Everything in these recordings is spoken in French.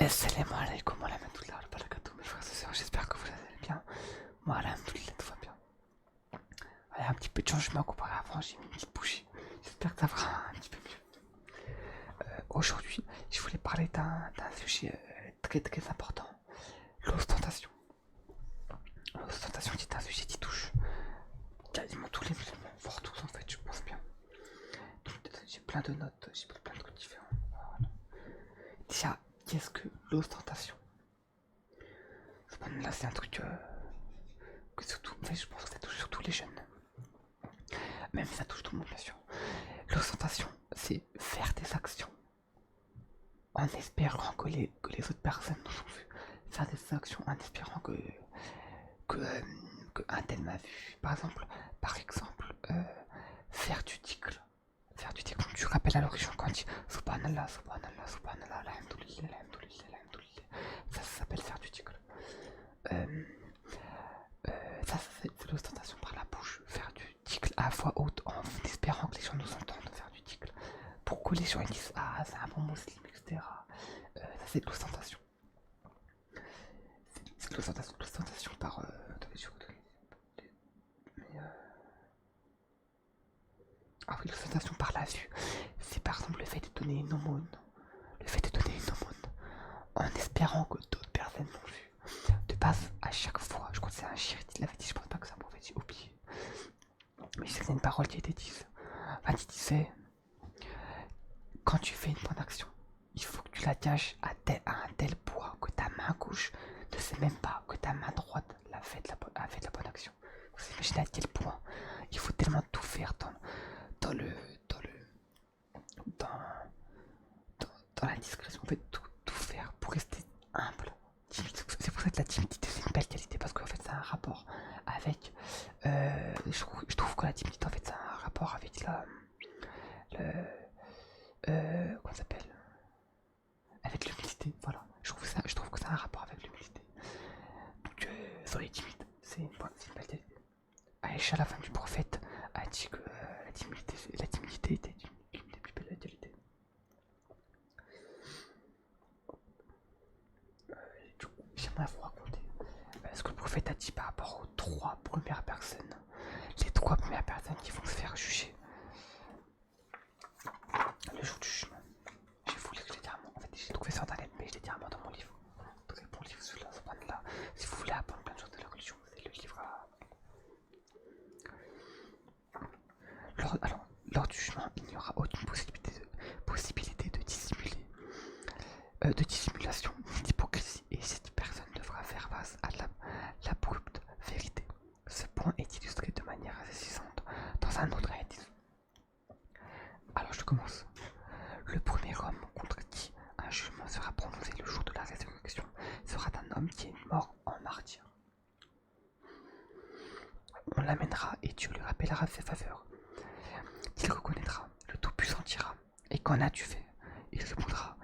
Salam alaikum wa rahmatullahi wa barakatuh, mes frères et sœurs, j'espère que vous allez bien. Moi, alhamdoulilah, tout va bien. Allez, un petit peu de changement comparé à avant, j'ai mis une petite bougie. J'espère que ça va un petit peu mieux. Aujourd'hui, je voulais parler d'un sujet très très important, l'ostentation. L'ostentation, c'est un sujet qui touche quasiment tous les musulmans, voire tous en fait, je pense bien. Donc, j'ai plein de notes, j'ai pris plein de trucs différents. Voilà. Déjà, qu'est-ce que l'ostentation? Là, c'est un truc que surtout, en fait, je pense que ça touche surtout les jeunes. Même si ça touche tout le monde, bien sûr. L'ostentation, c'est faire des actions en espérant que les autres personnes nous ont vu. Faire des actions en espérant que, euh, que un tel m'a vu. Par exemple, faire du dhikr. Faire du dhikr, tu rappelles à l'origine quand tu dis Subhanallah, Subhanallah, Subhanallah, Alhamdulillah, Alhamdulillah, Alhamdulillah. Ça s'appelle faire du dhikr. Euh, Ça, c'est l'ostentation par la bouche. Faire du ticle à voix haute en espérant que les gens nous entendent faire du ticle. Pour que les gens ils disent ah, c'est un bon musulman, etc. Ça, c'est de l'ostentation. C'est de l'ostentation par. Mais, ah oui, l'ostentation par la vue. C'est par exemple le fait de donner une aumône. Le fait de donner une aumône en espérant que d'autres personnes l'ont vu. De base, à chaque fois, je crois que c'est un shir qui l'avait dit, je pense pas que c'est un prophète, j'ai oublié. Mais je sais que c'est une parole qui a été dite. Enfin, qui disait quand tu fais une bonne action, il faut que tu la caches à un tel point que ta main gauche ne sait même pas que ta main droite a fait de la bonne action. Vous imaginez à quel point il faut tellement tout faire dans le. dans le. dans, dans la discrétion, en fait, tout faire pour rester humble. C'est pour ça que la timidité c'est une belle qualité parce qu'en fait ça a un rapport avec je trouve que la timidité en fait ça a un rapport avec comment ça s'appelle, avec l'humilité, voilà. Je trouve que ça a un rapport avec l'humilité. Donc sur les timides c'est une belle qualité. Aïcha, la femme du prophète, a dit que la timidité était une des plus belles qualités. Du coup, j'aimerais vous raconter ce que le prophète a dit par rapport aux trois premières personnes. Les trois premières personnes qui vont se faire juger le jour du jugement. J'ai voulu que je l'ai dit à moi. En fait, j'ai trouvé sur internet, mais je l'ai dit à moi dans mon livre. Très bon livre, celui-là, ce là. Si vous voulez apprendre plein de choses de la religion, c'est le livre à. Lors du jugement, il n'y aura aucune possibilité de dissimulation, d'hypocrisie, et cette personne devra faire face à l'abrupte vérité. Ce point est illustré de manière saisissante dans un autre hadith. Alors je commence. Le premier homme contre qui un jugement sera prononcé le jour de la résurrection sera un homme qui est mort en martyr. On l'amènera et Dieu lui rappellera ses faveurs. Il reconnaîtra, le Tout-Puissant dira: et qu'en as-tu fait? Il répondra: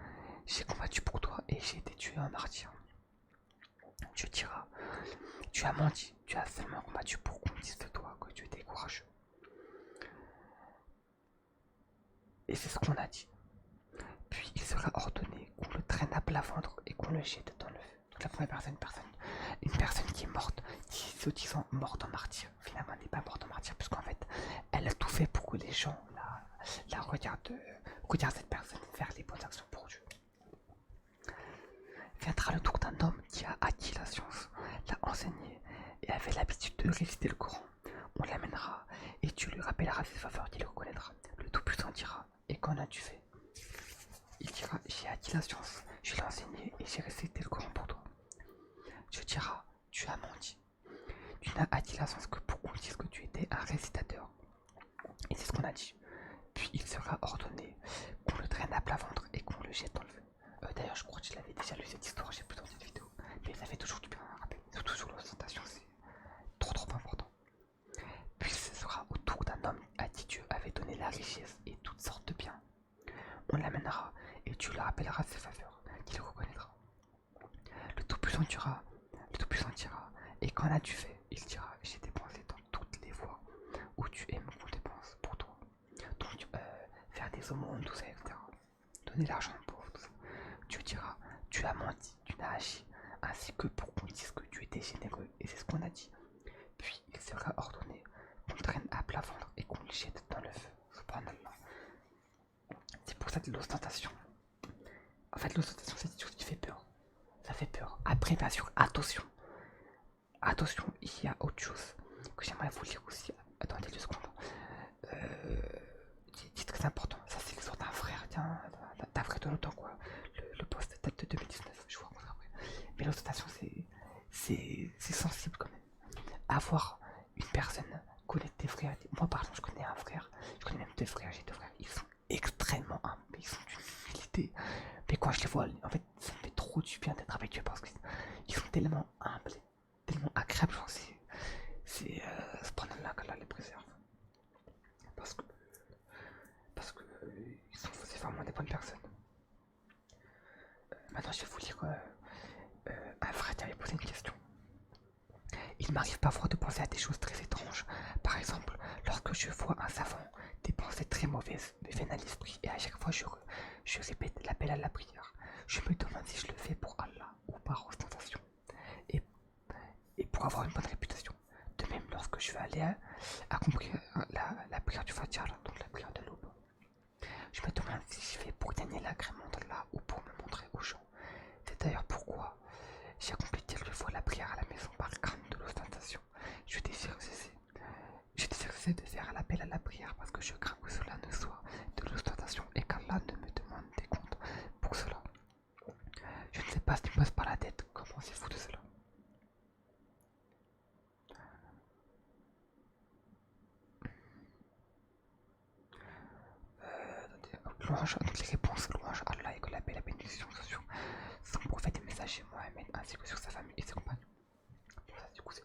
j'ai combattu pour toi et j'ai été tué en martyr. Dieu dira: tu as menti, tu as seulement combattu pour qu'on dise de toi que tu étais courageux. Et c'est ce qu'on a dit. Puis il sera ordonné qu'on le traîne à plat ventre et qu'on le jette dans le feu. Donc la première personne, une personne qui est morte, qui se disant morte en martyr, finalement n'est pas morte en martyr, puisqu'en fait elle a tout fait pour que les gens la regardent cette personne faire les bonnes actions pour Dieu. Viendra le tour d'un homme qui a acquis la science, l'a enseigné et avait l'habitude de réciter le Coran. On l'amènera et Dieu lui rappellera ses faveurs qu'il reconnaîtra. Le Tout-Puissant dira: et qu'en as-tu fait? Il dira: j'ai acquis la science, je l'ai enseigné et j'ai récité le Coran pour toi. Dieu dira: tu as menti. Tu n'as acquis la science que pour qu'on dise que tu étais un récitateur. Et c'est ce qu'on a dit. Puis il sera ordonné qu'on le traîne à plat ventre et qu'on le jette dans le feu. D'ailleurs, je crois que je l'avais déjà lu cette histoire, j'ai plus dans cette vidéo. Mais ça fait toujours du bien à rappeler. Surtout sur l'ostentation, c'est trop important. Puis ce sera au tour d'un homme à qui Dieu avait donné la richesse et toutes sortes de biens. On l'amènera et Dieu le rappellera ses faveurs, qu'il reconnaîtra. Le Tout-Puissant dira: et qu'en as-tu fait? Il dira: j'ai dépensé dans toutes les voies où tu aimes qu'on dépense pour toi. Donc faire des aumônes, tout ça, etc. Donner l'argent aux pauvres, tout ça. Dieu dira: tu tu as menti, tu n'as agi, ainsi que pour qu'on dise que tu étais généreux, et c'est ce qu'on a dit. Puis il sera ordonné qu'on le traîne à plat ventre et qu'on le jette dans le feu. Subhanallah. C'est pour ça de l'ostentation. En fait, l'ostentation, c'est quelque chose qui fait peur. Ça fait peur. Après, bien sûr, attention. Attention, il y a autre chose que j'aimerais vous lire aussi. Attendez 2 secondes. C'est très important. Ça, c'est l'histoire d'un frère, tiens, d'un frère de l'OTAN, quoi. Le poste date de 2019, je vous raconterai après. Mais l'ostentation, c'est sensible quand même. Avoir une personne, connaître tes frères. Moi, par exemple, je connais un frère, je connais même 2 frères, j'ai 2 frères. Ils sont extrêmement humbles, ils sont d'une humilité. Mais quand je les vois, en fait, ça me fait trop du bien d'être avec eux parce qu'ils sont tellement humbles, tellement agréables. Genre, c'est pendant là qu'Allah les préserve. Parce que, c'est vraiment des bonnes personnes. Maintenant, je vais vous lire un frère qui avait posé une question. Il m'arrive parfois de penser à des choses très étranges. Par exemple, lorsque je vois un savant, des pensées très mauvaises me viennent à l'esprit et à chaque fois je répète l'appel à la prière. Je me demande si je le fais pour Allah ou par ostentation et, et pour avoir une bonne réputation. De même, lorsque je vais aller accomplir la prière du Fatiha, donc la prière de l'aube, je me demande si je fais pour gagner l'agrément d'Allah ou pour me montrer aux gens. C'est d'ailleurs pourquoi j'ai accompli quelques fois la prière à la maison par crainte de l'ostentation. Je désire cesser de faire l'appel à la prière parce que je crains que cela ne soit de l'ostentation et qu'Allah ne me demande des comptes pour cela. Je ne sais pas ce qui me passe par la tête. Qu'en pensez-vous de cela? Louange à toutes les réponses, louange à Allah et que la paix et la bénédiction soient sur son prophète et messager Mohammed ainsi que sur sa famille et ses compagnons. Voilà, du coup, c'est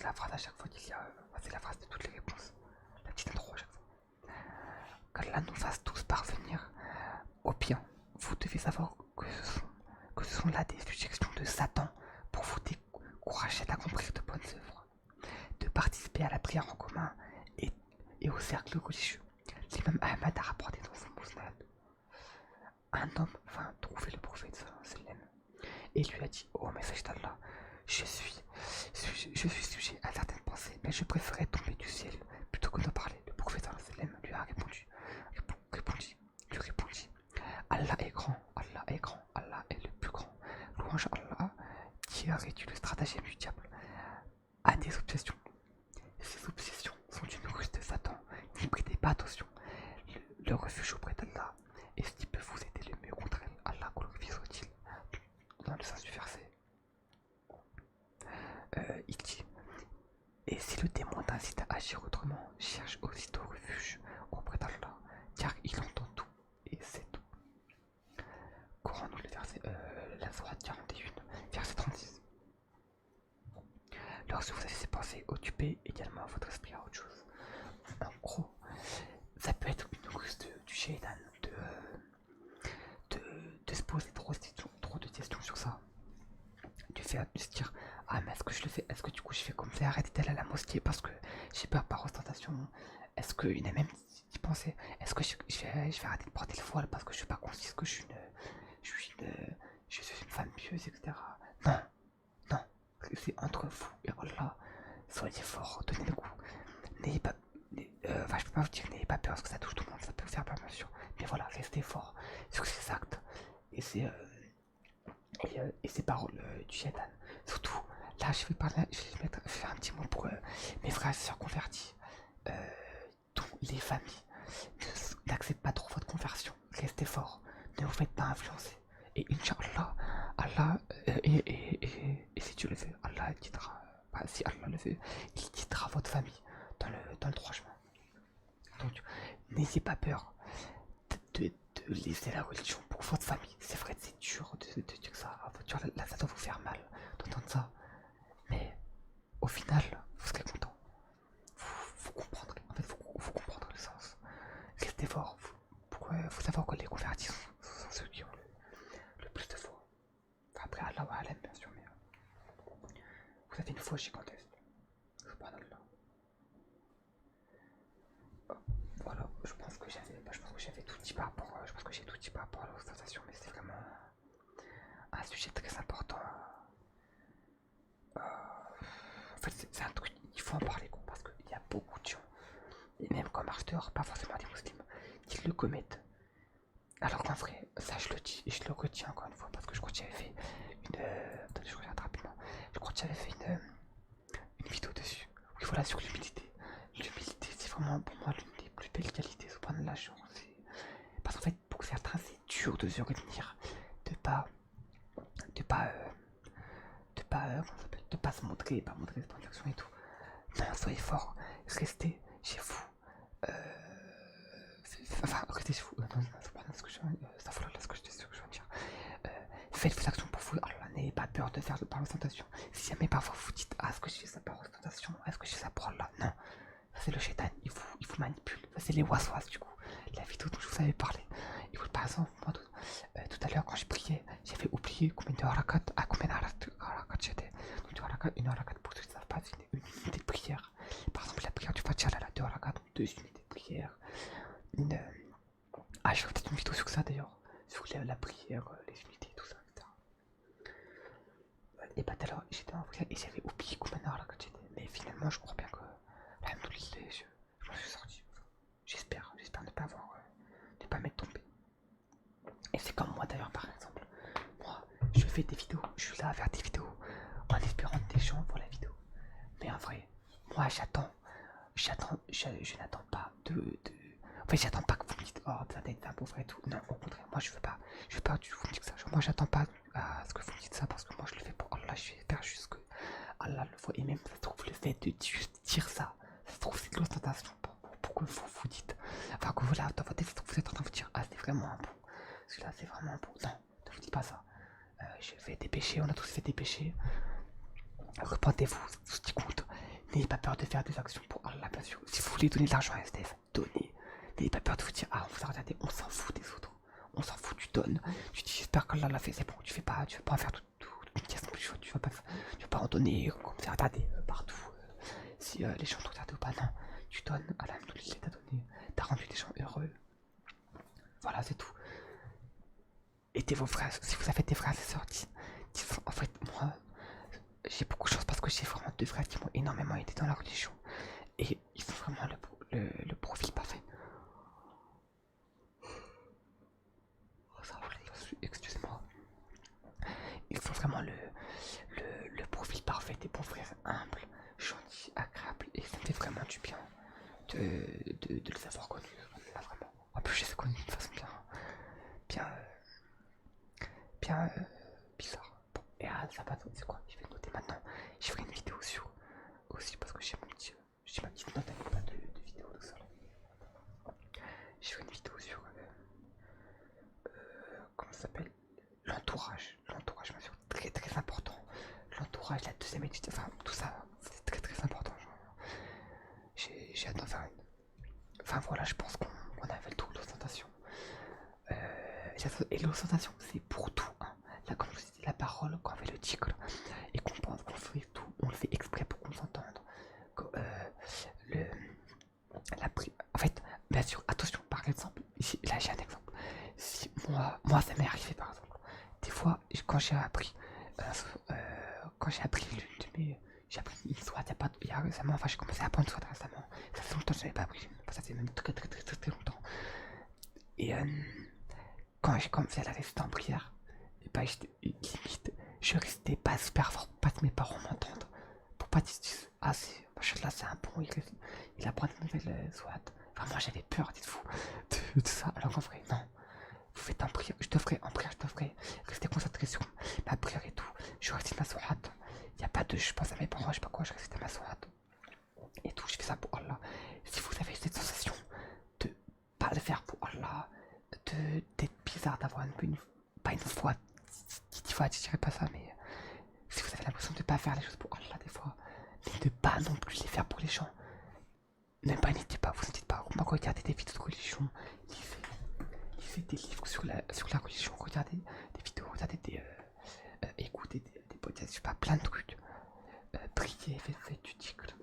la phrase à chaque fois qu'il y a. C'est la phrase de toutes les réponses. La petite intro à chaque fois. Qu'Allah nous fasse tous parvenir au bien. Vous devez savoir que ce sont là des suggestions de Satan pour vous décourager d'accomplir de bonnes œuvres, de participer à la prière en commun et, et au cercle religieux. L'imam Ahmad a rapporté dans son Mousnad. Un homme vint trouver le prophète sallam et lui a dit: oh message d'Allah, je suis sujet à certaines pensées, mais je préférais tomber du ciel plutôt que de parler. Le prophète sallam lui a répondit: Allah est grand, Allah est grand, Allah est le plus grand. Louange à Allah qui a réduit le stratagème du diable à des obsessions. Ces obsessions sont une ruse de Satan. N'y prêtez pas attention. Le refuge auprès d'Allah est ce qui peut vous aider le mieux contre elle. Allah glorifié soit-il. Dans le sens du verset, il dit: et si le démon t'incite à agir autrement, cherche aussitôt refuge auprès d'Allah, car il entend tout et sait tout. Courons-nous le verset, la sourate 41, verset 36. Lorsque vous avez ces pensées, occupez également votre esprit à autre chose. En gros, ça peut être une ruse du shaitan de se poser trop de questions sur ça. Du fait de se dire: ah, mais est-ce que je le fais? Est-ce que du coup je fais comme ça, arrêter d'aller à la mosquée parce que j'ai peur par ostentation? Est-ce qu'il y en a même qui pensaient: est-ce que je vais arrêter de porter le voile parce que je ne suis pas consciente que je suis une femme pieuse, etc. Non, non, c'est entre vous et Allah. Soyez forts, tenez le coup. N'ayez pas. Enfin, je peux pas vous dire n'ayez pas peur parce que ça touche tout le monde, ça peut vous faire peur, bien sûr. Mais voilà, restez fort sur ces actes et ces paroles du shaitan. Surtout, là, je vais faire un petit mot pour mes frères et sœurs convertis. Dont les familles n'acceptent pas trop votre conversion. Restez fort, ne vous faites pas influencer. Et Inch'Allah, Allah, et si Dieu le veut, Allah guidera, si Allah le veut, il guidera votre famille dans le droit chemin. Donc, n'ayez pas peur de laisser la religion pour votre famille. C'est vrai, c'est dur de dire ça. Là, ça doit vous faire mal d'entendre ça. Mais au final, vous serez content. Vous comprendrez. En fait, vous comprendrez le sens. Restez fort. Vous savez que les convertis sont ceux qui ont le plus de foi. Après, Allah wa alam, bien sûr, mais vous avez une foi gigantesque. Subhanallah. Voilà, je pense que j'avais tout dit par rapport rapport à l'ostentation, mais c'est vraiment un sujet très important. En fait, c'est un truc, il faut en parler, quoi, parce qu'il y a beaucoup de gens, et même quand on marche dehors, pas forcément des musulmans, qui le commettent. Alors qu'en vrai, ça je le dis, et je le retiens encore une fois, parce que je crois que j'avais fait une. Attendez, je regarde rapidement. Je crois que j'avais fait une vidéo dessus. Oui, voilà, sur l'humilité. L'humilité, c'est vraiment pour moi l'une des plus belles qualités, subhanallah, genre, parce qu'en fait, pour certains, c'est dur de se retenir, de pas. de pas. De pas se montrer, pas montrer ses transactions et tout. Non, soyez fort, restez chez vous. Enfin, restez chez vous. Non, c'est pas ce que je veux dire. Euh, Faites vos actions pour vous. Alors là, n'ayez pas peur de faire par ostentation. Si jamais parfois vous dites, ah, est-ce que je fais ça par ostentation, est-ce que je fais ça pour Allah, non. Ça c'est le shaitan, il vous manipule. Ça c'est les waswas du coup. La vidéo dont je vous avais parlé. Et vous, par exemple, moi, tout à l'heure quand je priais, j'avais oublié combien de harakat, à combien de harakat j'étais. Donc de harakat, une harakat pour ceux qui ne savent pas, c'est une unité de prière. Par exemple, la prière du Fatiha, elle a deux harakat, donc deux unités de prière. Ah, je ferai peut-être une vidéo sur ça d'ailleurs. Sur la prière, les unités, tout ça, etc. Et bah tout à l'heure, j'étais en prière et j'avais oublié combien de harakat j'étais. Mais finalement, je crois bien que alhamdoulilah, je m'en suis sorti. J'espère ne pas avoir, ne pas m'être trompé. Et c'est comme moi d'ailleurs, par exemple. Moi, je fais des vidéos, je suis là à faire des vidéos en espérant des gens pour la vidéo. Mais en vrai, moi je n'attends pas En fait, j'attends pas que vous me dites, oh, ça d'être un pauvre et tout. Non, au contraire, moi je veux pas que vous me dites ça. Moi, j'attends pas à ce que vous me dites ça parce que moi je le fais pour Allah. J'espère juste que Allah le voit. Et même, ça se trouve, le fait de juste dire ça se trouve, c'est de l'ostentation pour que vous vous dites. Enfin, que vous là, dans votre tête, vous êtes en train de vous dire, ah, c'est vraiment un bon. Celui-là, c'est vraiment un bon. Non, ne vous dites pas ça. J'ai fait des péchés, on a tous fait des péchés. Repentez-vous, c'est tout ce qui compte. N'ayez pas peur de faire des actions pour Allah, bien sûr. Si vous voulez donner de l'argent à SDF, donnez. N'ayez pas peur de vous dire, ah, on vous a regardé, on s'en fout des autres. On s'en fout, tu donnes. Tu dis, j'espère qu'Allah l'a fait, c'est bon. Tu vas pas en faire toute une pièce non plus. Tu vas pas en donner, comme ça, regarder partout. Si les gens t'ont regardé ou pas, non. Tu donnes, alhamdoulilah, t'as donné. T'as rendu les gens heureux. Voilà, c'est tout. Aidez vos frères. Si vous avez des frères et sœurs, dites, en fait, moi, j'ai beaucoup de chance parce que j'ai vraiment deux frères qui m'ont énormément aidé dans la religion. Et ils sont vraiment le profil parfait. Excusez-moi. Ils sont vraiment le profil parfait des bons frères humbles, gentils, agréables. Et ça me fait vraiment du bien de les avoir connus. Là, vraiment. En plus, je les ai connus d'une façon bien, bien bizarre. Bon, et ça va, c'est quoi? Je vais noter maintenant. Je ferai une vidéo sur aussi parce que j'ai ma petite note avec pas de vidéo tout seul. Je ferai une vidéo sur comment ça s'appelle, l'entourage bien sûr très très important, l'entourage, la deuxième étude, enfin tout ça c'est très très important, genre. J'ai hâte d'en faire une. Enfin voilà, je pense qu'on a fait le tour de l'ostentation. Et l'ostentation c'est pour tout, hein. Là comme je vous disais, la parole, quand on fait le ticle et qu'on pense qu'on fait tout, on le fait exprès pour qu'on s'entende. Le, en fait, bien sûr, attention, par exemple, ici, là j'ai un exemple. Si moi ça m'est arrivé par exemple. Des fois, quand j'ai appris, l'une de mes. J'ai appris une soit il y a récemment, enfin j'ai commencé à apprendre une soit récemment. Ça fait longtemps que je n'avais pas appris une, ça fait même très très très très très longtemps. Et quand j'ai commencé à la réciter en prière, et bah limite, je restais pas super fort pour pas que mes parents m'entendent. Pour pas qu'ils se disent, ah là c'est un bon, il apprend de nouvelles soit. Enfin moi j'avais peur, dites-vous, de ça, alors qu'en vrai non. Vous faites en prière, je te ferai rester concentré sur ma prière et tout. Je récite ma sourate. Il n'y a pas de je pense à mes parents, je sais pas quoi, je récite ma sourate. Et tout, je fais ça pour Allah. Si vous avez cette sensation de pas le faire pour Allah, d'être bizarre, d'avoir pas une foi, je dirais pas ça, mais si vous avez l'impression de pas faire les choses pour Allah des fois, mais de pas non plus les faire pour les gens, ne paniquez pas, vous ne dites pas, regardez des vidéos de religion, lisez des livres sur la religion, regardez des vidéos, regardez écoutez des podcasts, je sais pas, plein de trucs. Priez, faites du ticle.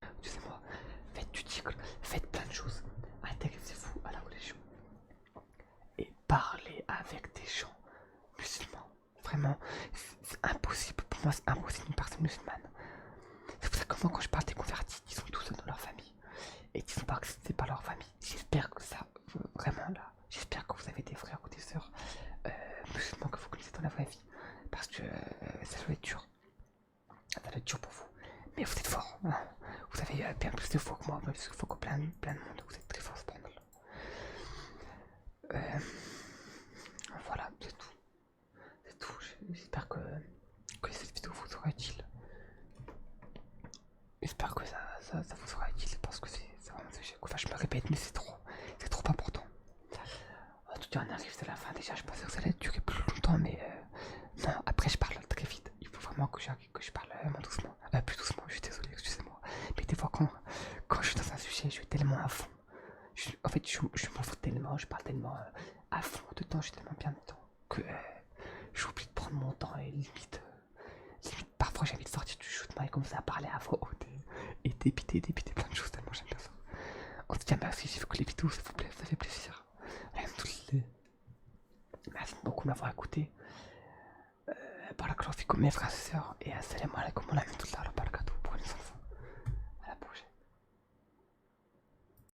Excusez-moi, faites du ticle, faites plein de Vous avez bien plus de foi que moi, plus de foi que plein de monde. Vous êtes très fort, ce bordel. Euh, voilà, c'est tout. C'est tout. J'espère que cette vidéo vous sera utile. J'espère que ça vous sera utile parce que c'est vraiment enfin, je me répète, mais c'est trop important. En tout cas, on arrive à la fin déjà. Je pensais que ça allait durer plus longtemps, mais non. Après, je parle très vite. Il faut vraiment que je parle doucement. Plus doucement, je suis désolé, excusez-moi. Mais des fois, quand je suis dans un sujet, je suis tellement à fond. En fait, je m'en fous tellement, je parle tellement à fond dedans, je suis tellement bien dedans que j'oublie de prendre mon temps et limite, parfois j'ai envie de sortir du shoot et comme ça à parler à voix haute et débiter plein de choses tellement j'aime bien ça. En tout cas, merci, j'ai vu que les vidéos, s'il vous plaît, ça fait plaisir. Merci beaucoup de m'avoir écouté. Barakallahu fikum mes frères et sœurs et assalamu alaikum wa rahmatullahi wa barakatuh.